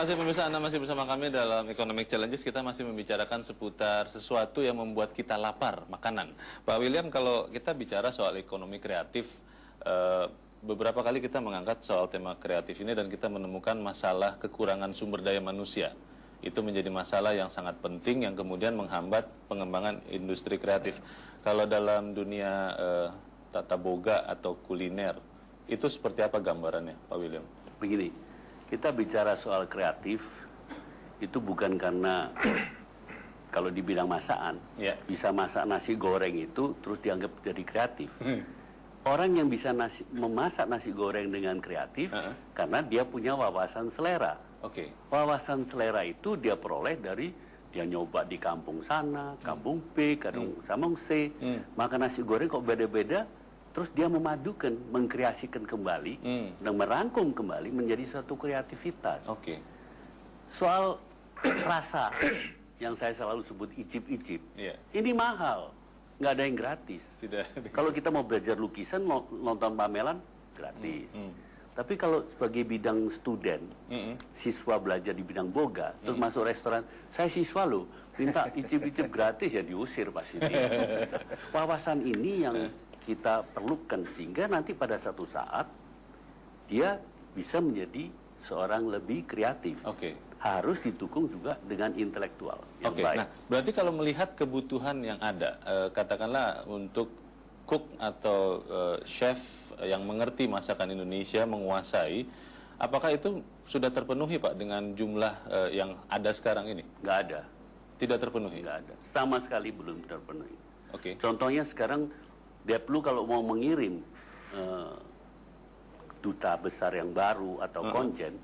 kasih pemirsa, Anda masih bersama kami dalam Economic Challenges. Kita masih membicarakan seputar sesuatu yang membuat kita lapar, makanan. Pak William, kalau kita bicara soal ekonomi kreatif, beberapa kali kita mengangkat soal tema kreatif ini dan kita menemukan masalah kekurangan sumber daya manusia. Itu menjadi masalah yang sangat penting yang kemudian menghambat pengembangan industri kreatif. Kalau dalam dunia tata boga atau kuliner, itu seperti apa gambarannya, Pak William? Begini, kita bicara soal kreatif, itu bukan karena kalau di bidang masakan, bisa masak nasi goreng itu terus dianggap jadi kreatif. Orang yang bisa memasak nasi goreng dengan kreatif, karena dia punya wawasan selera. Wawasan selera itu dia peroleh dari dia nyoba di kampung sana, kampung B, kampung C. Maka nasi goreng kok beda-beda, terus dia memadukan, mengkreasikan kembali, dan merangkum kembali menjadi suatu kreativitas. Soal rasa, yang saya selalu sebut icip-icip, ini mahal, nggak ada yang gratis. Kalau kita mau belajar lukisan, nonton pameran, gratis. Tapi kalau sebagai bidang studen, siswa belajar di bidang boga, terus masuk restoran, saya siswa loh, minta icip-icip gratis, ya diusir pasti. Wawasan ini yang kita perlukan sehingga nanti pada satu saat dia bisa menjadi seorang lebih kreatif. Harus didukung juga dengan intelektual yang baik. Nah, berarti kalau melihat kebutuhan yang ada, katakanlah untuk cook atau chef yang mengerti masakan Indonesia, menguasai, apakah itu sudah terpenuhi, Pak, dengan jumlah yang ada sekarang ini? Nggak ada. Tidak terpenuhi? Nggak ada. Sama sekali belum terpenuhi. Contohnya sekarang dia perlu kalau mau mengirim duta besar yang baru atau konjen,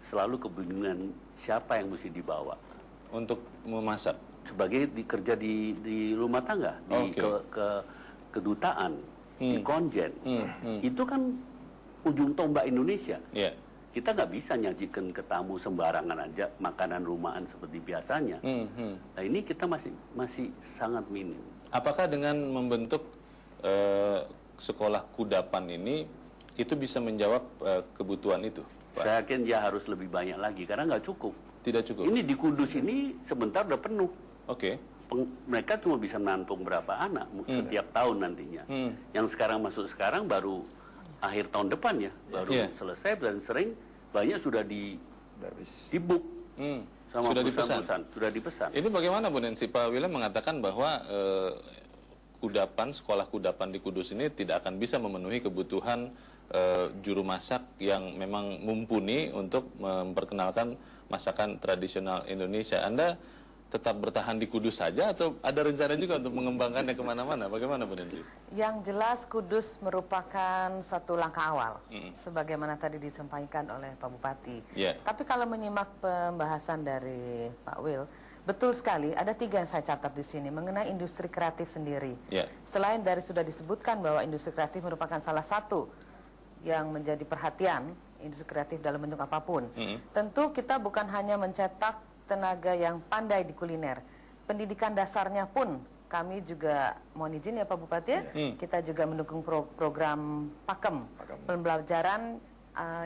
selalu kebingungan siapa yang mesti dibawa untuk memasak. Sebagai kerja di rumah tangga, di kedutaan, di konjen, itu kan ujung tombak Indonesia. Kita nggak bisa nyajikan ke tamu sembarangan aja makanan rumahan seperti biasanya. Nah ini kita masih sangat minim. Apakah dengan membentuk sekolah kudapan ini itu bisa menjawab kebutuhan itu, Pak? Saya yakin dia harus lebih banyak lagi karena nggak cukup. Tidak cukup. Ini di Kudus ini sebentar udah penuh. Mereka cuma bisa menampung berapa anak setiap tahun nantinya. Yang sekarang masuk sekarang baru akhir tahun depan ya, baru selesai dan sering banyak sudah di book sama perusahaan-perusahaan sudah dipesan. Ini bagaimana Bu Nancy? Pak William mengatakan bahwa kudapan, sekolah kudapan di Kudus ini tidak akan bisa memenuhi kebutuhan juru masak yang memang mumpuni untuk memperkenalkan masakan tradisional Indonesia. Anda tetap bertahan di Kudus saja atau ada rencana juga untuk mengembangkannya kemana-mana? Bagaimana Bu Nancy? Yang jelas Kudus merupakan satu langkah awal, sebagaimana tadi disampaikan oleh Pak Bupati. Tapi kalau menyimak pembahasan dari Pak Will, betul sekali, ada 3 yang saya catat di sini mengenai industri kreatif sendiri. Selain dari sudah disebutkan bahwa industri kreatif merupakan salah satu yang menjadi perhatian industri kreatif dalam bentuk apapun. Tentu kita bukan hanya mencetak tenaga yang pandai di kuliner. Pendidikan dasarnya pun kami juga mohon izin ya Pak Bupati ya, kita juga mendukung program Pakem, pembelajaran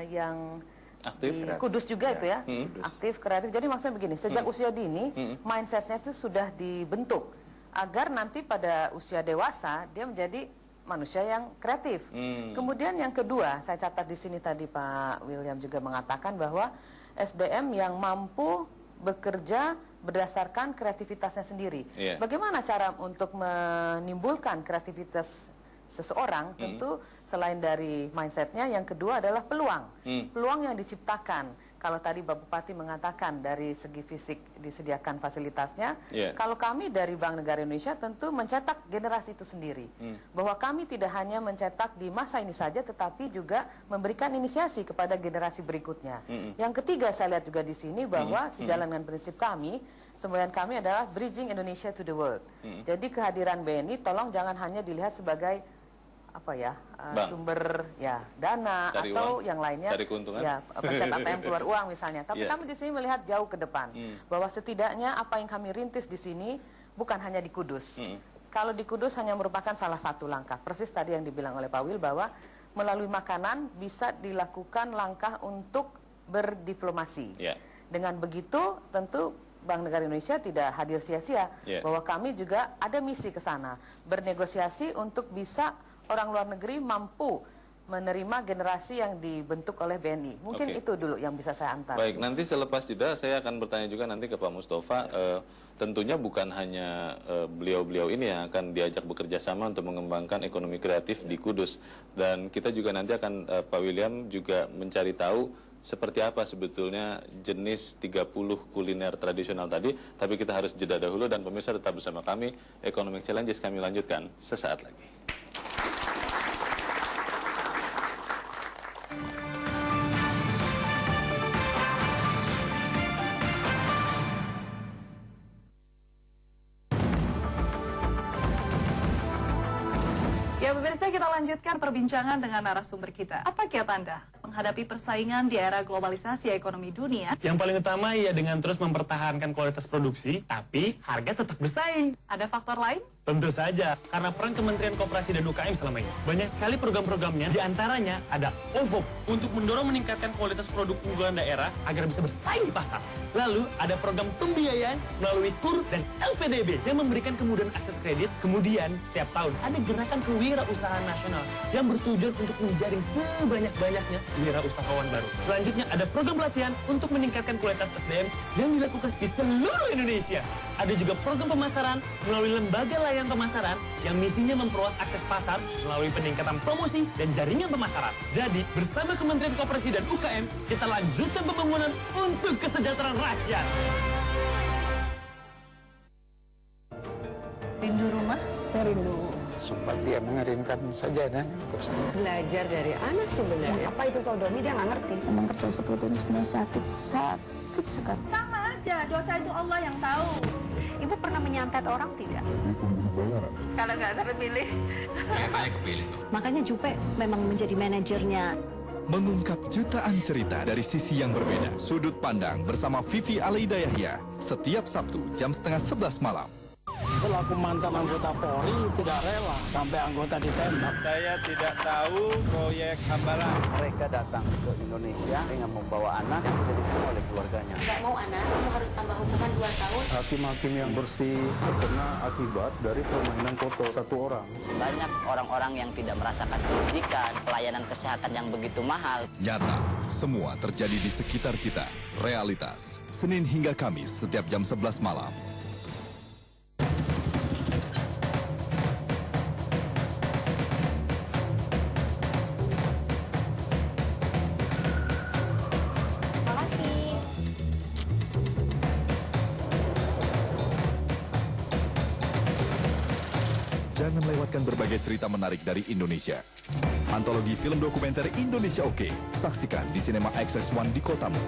yang aktif, di Kudus juga itu ya, aktif kreatif. Jadi maksudnya begini, sejak usia dini mindsetnya itu sudah dibentuk agar nanti pada usia dewasa dia menjadi manusia yang kreatif. Kemudian yang kedua, saya catat di sini tadi Pak William juga mengatakan bahwa SDM yang mampu bekerja berdasarkan kreativitasnya sendiri. Bagaimana cara untuk menimbulkan kreativitas seseorang? Tentu selain dari mindsetnya, yang kedua adalah peluang. Peluang yang diciptakan. Kalau tadi Pak Bupati mengatakan dari segi fisik disediakan fasilitasnya, kalau kami dari Bank Negara Indonesia tentu mencetak generasi itu sendiri. Bahwa kami tidak hanya mencetak di masa ini saja, tetapi juga memberikan inisiasi kepada generasi berikutnya. Yang ketiga saya lihat juga di sini bahwa sejalan dengan prinsip kami, semboyan kami adalah bridging Indonesia to the world. Jadi kehadiran BNI tolong jangan hanya dilihat sebagai apa ya, sumber ya dana cari atau uang, yang lainnya, ya pencet ATM keluar uang misalnya. Tapi kami di sini melihat jauh ke depan, bahwa setidaknya apa yang kami rintis di sini bukan hanya di Kudus. Kalau di Kudus hanya merupakan salah satu langkah. Persis tadi yang dibilang oleh Pak Wil bahwa melalui makanan bisa dilakukan langkah untuk berdiplomasi. Dengan begitu tentu Bank Negara Indonesia tidak hadir sia-sia, bahwa kami juga ada misi ke sana, bernegosiasi untuk bisa orang luar negeri mampu menerima generasi yang dibentuk oleh BNI. Mungkin itu dulu yang bisa saya antar. Baik, nanti selepas jeda saya akan bertanya juga nanti ke Pak Mustafa. Tentunya bukan hanya beliau-beliau ini yang akan diajak bekerja sama untuk mengembangkan ekonomi kreatif di Kudus. Dan kita juga nanti akan, Pak William juga mencari tahu seperti apa sebetulnya jenis 30 kuliner tradisional tadi. Tapi kita harus jeda dahulu dan pemirsa tetap bersama kami. Economic Challenges kami lanjutkan sesaat lagi. Ya pemirsa, kita lanjutkan perbincangan dengan narasumber kita. Apa kiat Anda menghadapi persaingan di era globalisasi ekonomi dunia? Yang paling utama ya dengan terus mempertahankan kualitas produksi, tapi harga tetap bersaing. Ada faktor lain? Tentu saja, karena peran Kementerian Koperasi dan UKM selama ini. Banyak sekali program-programnya, diantaranya ada OVOP untuk mendorong meningkatkan kualitas produk unggulan daerah agar bisa bersaing di pasar. Lalu ada program pembiayaan melalui KUR dan LPDB yang memberikan kemudahan akses kredit. Kemudian setiap tahun ada gerakan kewirausahaan nasional yang bertujuan untuk menjaring sebanyak-banyaknya wirausahawan baru. Selanjutnya ada program pelatihan untuk meningkatkan kualitas SDM yang dilakukan di seluruh Indonesia. Ada juga program pemasaran melalui lembaga layanan pemasaran yang misinya memperluas akses pasar melalui peningkatan promosi dan jaringan pemasaran. Jadi, bersama Kementerian Koperasi dan UKM, kita lanjutkan pembangunan untuk kesejahteraan rakyat. Rindu rumah? Saya rindu sempat dia mengirimkan sajadah untuk saya. Belajar dari anak sebenarnya. Apa itu sodomi dia nggak ngerti. Memang kerja seperti ini sebenarnya sakit sekali. Sama aja, dosa itu Allah yang tahu. Ibu pernah menyantet orang tidak? Kalau nggak terpilih. Makanya Jupe memang menjadi manajernya. Mengungkap jutaan cerita dari sisi yang berbeda. Sudut Pandang bersama Vivi Alaida Yahya. Setiap Sabtu jam 10:30 malam. Selaku mantan anggota Polri tidak rela sampai anggota ditembak. Saya tidak tahu proyek Hambalang. Mereka datang ke Indonesia dengan membawa anak yang diterima oleh keluarganya. Nggak mau anak, kamu harus tambah hukuman 2 tahun. Hakim-hakim yang bersih terkena akibat dari permainan kotor satu orang. Banyak orang-orang yang tidak merasakan pendidikan, pelayanan kesehatan yang begitu mahal. Nyata, semua terjadi di sekitar kita. Realitas, Senin hingga Kamis setiap jam 11 malam. Jangan lewatkan berbagai cerita menarik dari Indonesia. Antologi film dokumenter Indonesia Oke. Saksikan di Cinema Access One di kotamu.